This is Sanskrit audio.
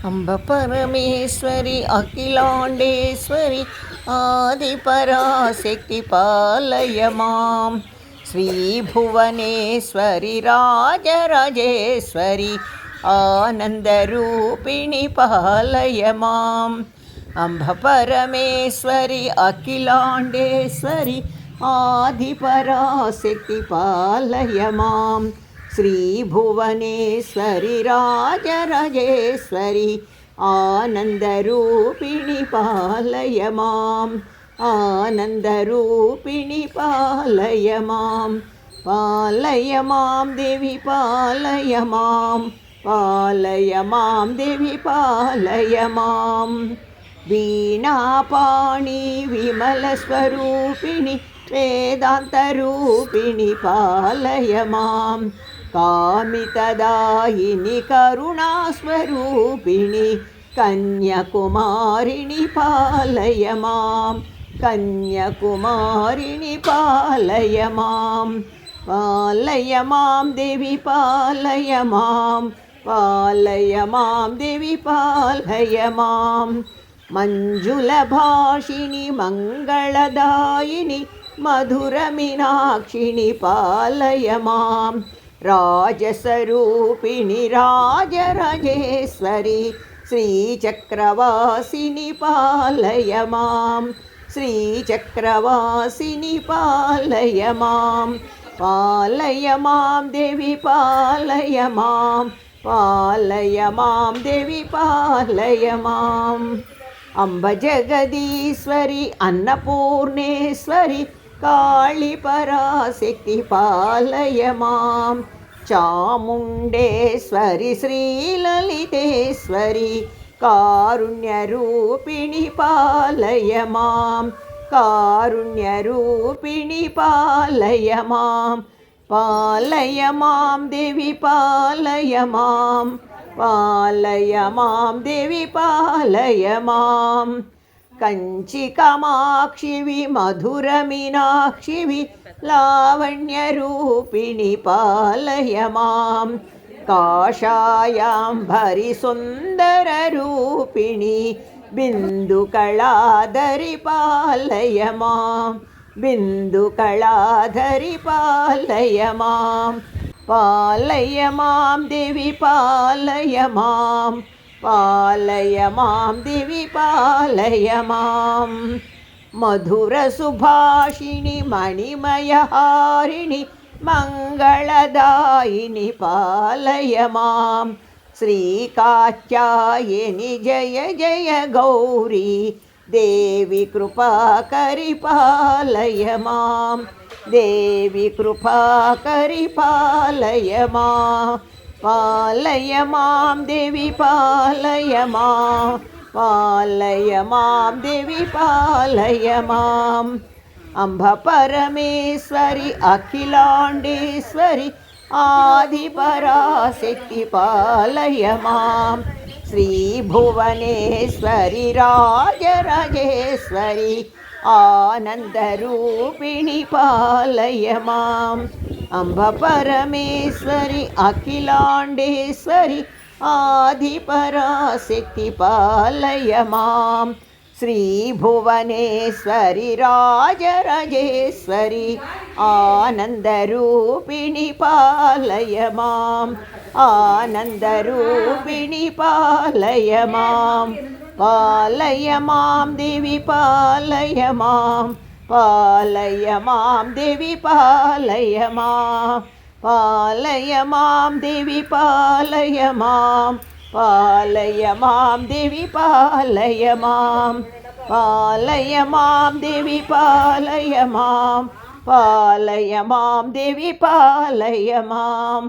अंब परमेश्वरी अखिलांडेश्वरी आदिपराशक्ति पालय मां श्रीभुवनेश्वरी राजराजेश्वरी आनंदरूपिणी पालय मां अंब परमेश्वरी अखिलांडेश्वरी आदिपराशक्ति पालय मां श्रीभुवनेश्वरी राजराजेश्वरी आनंदरूपिणी पालय मां आनंदरूपिणी पालय मां देवी पालय मां देवी पालय मां वीणापाणि विमलस्वरूपिणि वेदान्तरूपिणि पालय मां कामितदायिनि करुणास्वरूपिणि कन्याकुमारिणि पालय मां कन्याकुमारिणि पालय मां देवी पालय मां देवी पालय मां मंजुलभाषिणि मंगलदायिनि मधुरमीनाक्षिणि पालय मां राजस्वरूपिणि राजराजेश्वरी श्रीचक्रवासिनि पालय मां श्रीचक्रवासिनि पालय मां देवी पालय मां देवी पालय मां अंब जगदीश्वरी अन्नपूर्णेश्वरी काली पराशक्ति पालय मां चामुण्डेश्वरी श्रीललितेश्वरी कारुण्यरूपिणि पालय मां कारुण्यरूपिणि पालय मां देवी पालय मां देवी पालय मां कंची कामाक्षि मधुरमीनाक्षि लावण्यरूपिणि पालय मां काषायाम्बरी सुन्दररूपिणि बिन्दुकलाधरि पालय मां बिन्दुकलाधरि पालय मां देवी पालय मां देवी पालय मां मधुरसुभाषिणि मणिमयहारिणि मंगलदायिनि पालय मां श्रीकात्यायनि जय जय गौरी देवी कृपाकरि पालय मां देवी कृपाकरि पालय मां देवी पालय मां देवी पालय मां अंब परमेश्वरी अखिलांडेश्वरी आदिपराशक्ति पालय मां श्रीभुवनेश्वरी राजराजेश्वरी आनंदरूपिणी पालय मां अंब परमेश्वरी अखिलांडेश्वरी आदिपराशक्ति पालय मां श्रीभुवनेश्वरी राजराजेश्वरी आनंदरूपिणी पालय मां आनंदरूपिणी पालय मां देवी पालय मां देवी पालय मां देवी पालय मां देवी पालय मां देवी पालय मां देवी पालय मां।